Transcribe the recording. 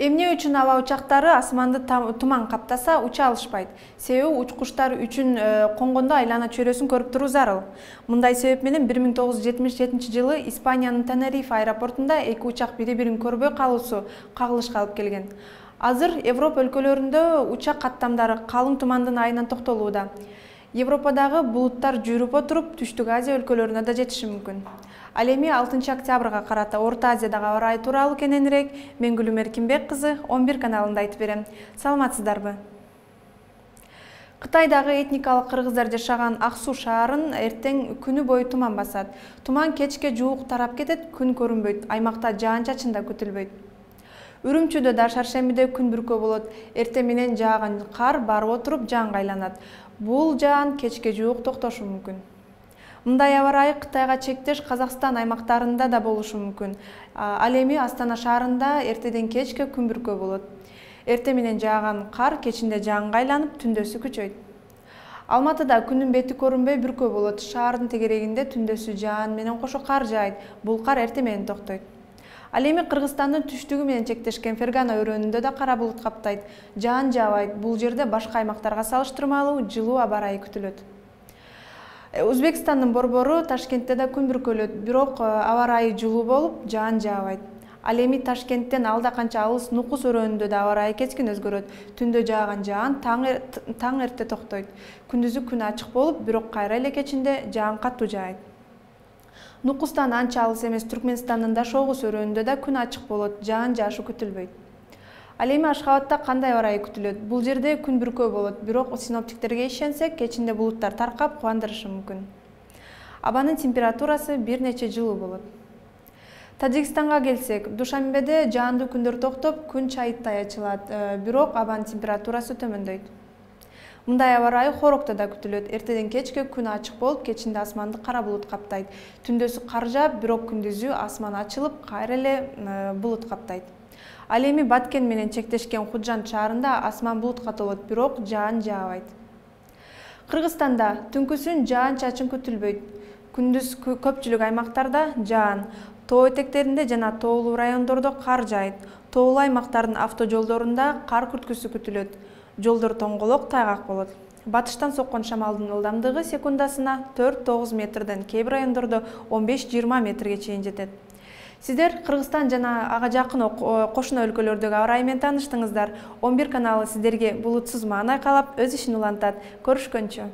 Эмне үчүн аба учактары асманды туман каптаса уча алышпайт? Себеби учкучтар үчүн конгондо айлана чөйрөсүн көрүп туруу зарыл. Мындай себеп менен 1977-жылы Испаниянын Тенерифе аэропортунда эки учак бири-бирин көрбөй калуусу кагылышка алып келген. Азыр Европа өлкөлөрүндө учак каттамдары калың тумандын айынан токтолууда. Европадагы булуттар жүрүп отуруп, Түштүк Азия өлкөлөрүнө да жетиши мүмкүн. Ал эми 6 октябрга карата Орто Азиядагы аба ырайы тууралуу кененирээк мен Гүлүм Эркинбек кызы 11 каналында айтып берем. Саламатсыздарбы? Кытайдагы этникалык кыргыздар жашаган Ак Суу шаарын эртең күнү бою туман басат. Туман кечке жуук тарап кетет, күн көрүнбөйт, аймакта жаан-чачын да күтүлбөйт. Үрүмчүдө да шаршембиде күн бүркөө болот. Эртең менен жааган кар барып отуруп жаанга айланат. Бул жаан кечке жуук токтошу мүмкүн. Мындай аба ырайы Кытайга чектеш Казакстан аймактарында да болушу мүмкүн. Ал эми Астана шаарында эртеден кечке күн бүркөө болот. Эртең менен жааган кар кечинде жаанга айланып, түндөсү күчөйт. Алматыда күнүн бети көрүнбөй бүркөө болот. Шаардын тегерегинде түндөсү жаан менен кошо кар жаайт. Бул кар эртең менен токтойт. Ал эми Кыргызстандын түштүгү менен чектешкен Фергана өрөөнүндө да кара булут каптайт. Жаан жаабайт. Бул жерде башка аймактарга салыштырмалуу жылуу аба ырайы күтүлөт. Өзбекстандын борбору Ташкентте да күн бүркөлөт, бирок аба ырайы жылуу болуп, жаан жаабайт. Ал эми Ташкенттен алда канча алыс Нукус өрөөнүндө да аба ырайы кескин өзгөрөт. Түндө жааган жаан таң эрте токтойт. Күндүзү күн ачык болуп, бирок кайра эле кечинде жаан катуу жаайт. Нукустан анча алыс эмес Түркмөнстандын Дашогуз өрөөнүндө да күн ачык болот, жаан жаашы күтүлбөйт. Ал эми Ашхабадта кандай аба ырайы күтүлөт? Бул жерде күн бүркөө болот, бирок синоптиктерге ишенсек, кечинде булуттар таркап кубандырышы мүмкүн. Абанын температурасы бир нече жылуу болот. Тажикстанга келсек, Душанбеде жаандуу күндөр токтоп, күн чайыттай ачылат, бирок абанын температурасы төмөндөйт. Мындай аба ырайы Хорокто да күтүлөт. Эртеден кечке күн ачык болуп, кечинде асманды кара булут каптайт. Түндөсү кар жаап, бирок күндүзү асман ачылып, кайра эле булут каптайт. Ал эми Баткен менен чектешкен Худжанд шаарында асман булутка толот, бирок жаан жаабайт. Кыргызстанда түнкүсүн жаан-чачын күтүлбөйт. Күндүз көпчүлүк аймактарда жаан, тоо этектеринде жана тоолуу райондордо кар жаайт. Тоолуу аймактардын автожолдорунда кар күрткүсү күтүлөт. Жолдор тоңголок, тайгак болот. Батыштан соккон шамалдын ылдамдыгы секундасына 4-9 метрден, кээ бир райондордо 15-20 метрге чейин жетет. Сиздер Кыргызстан жана ага жакын кошуна өлкөлөрдөгү аба ырайы менен тааныштыңыздар. 11 каналы сиздерге булутсуз маанай каалап, өз ишин улантат. Көрүшкөнчө.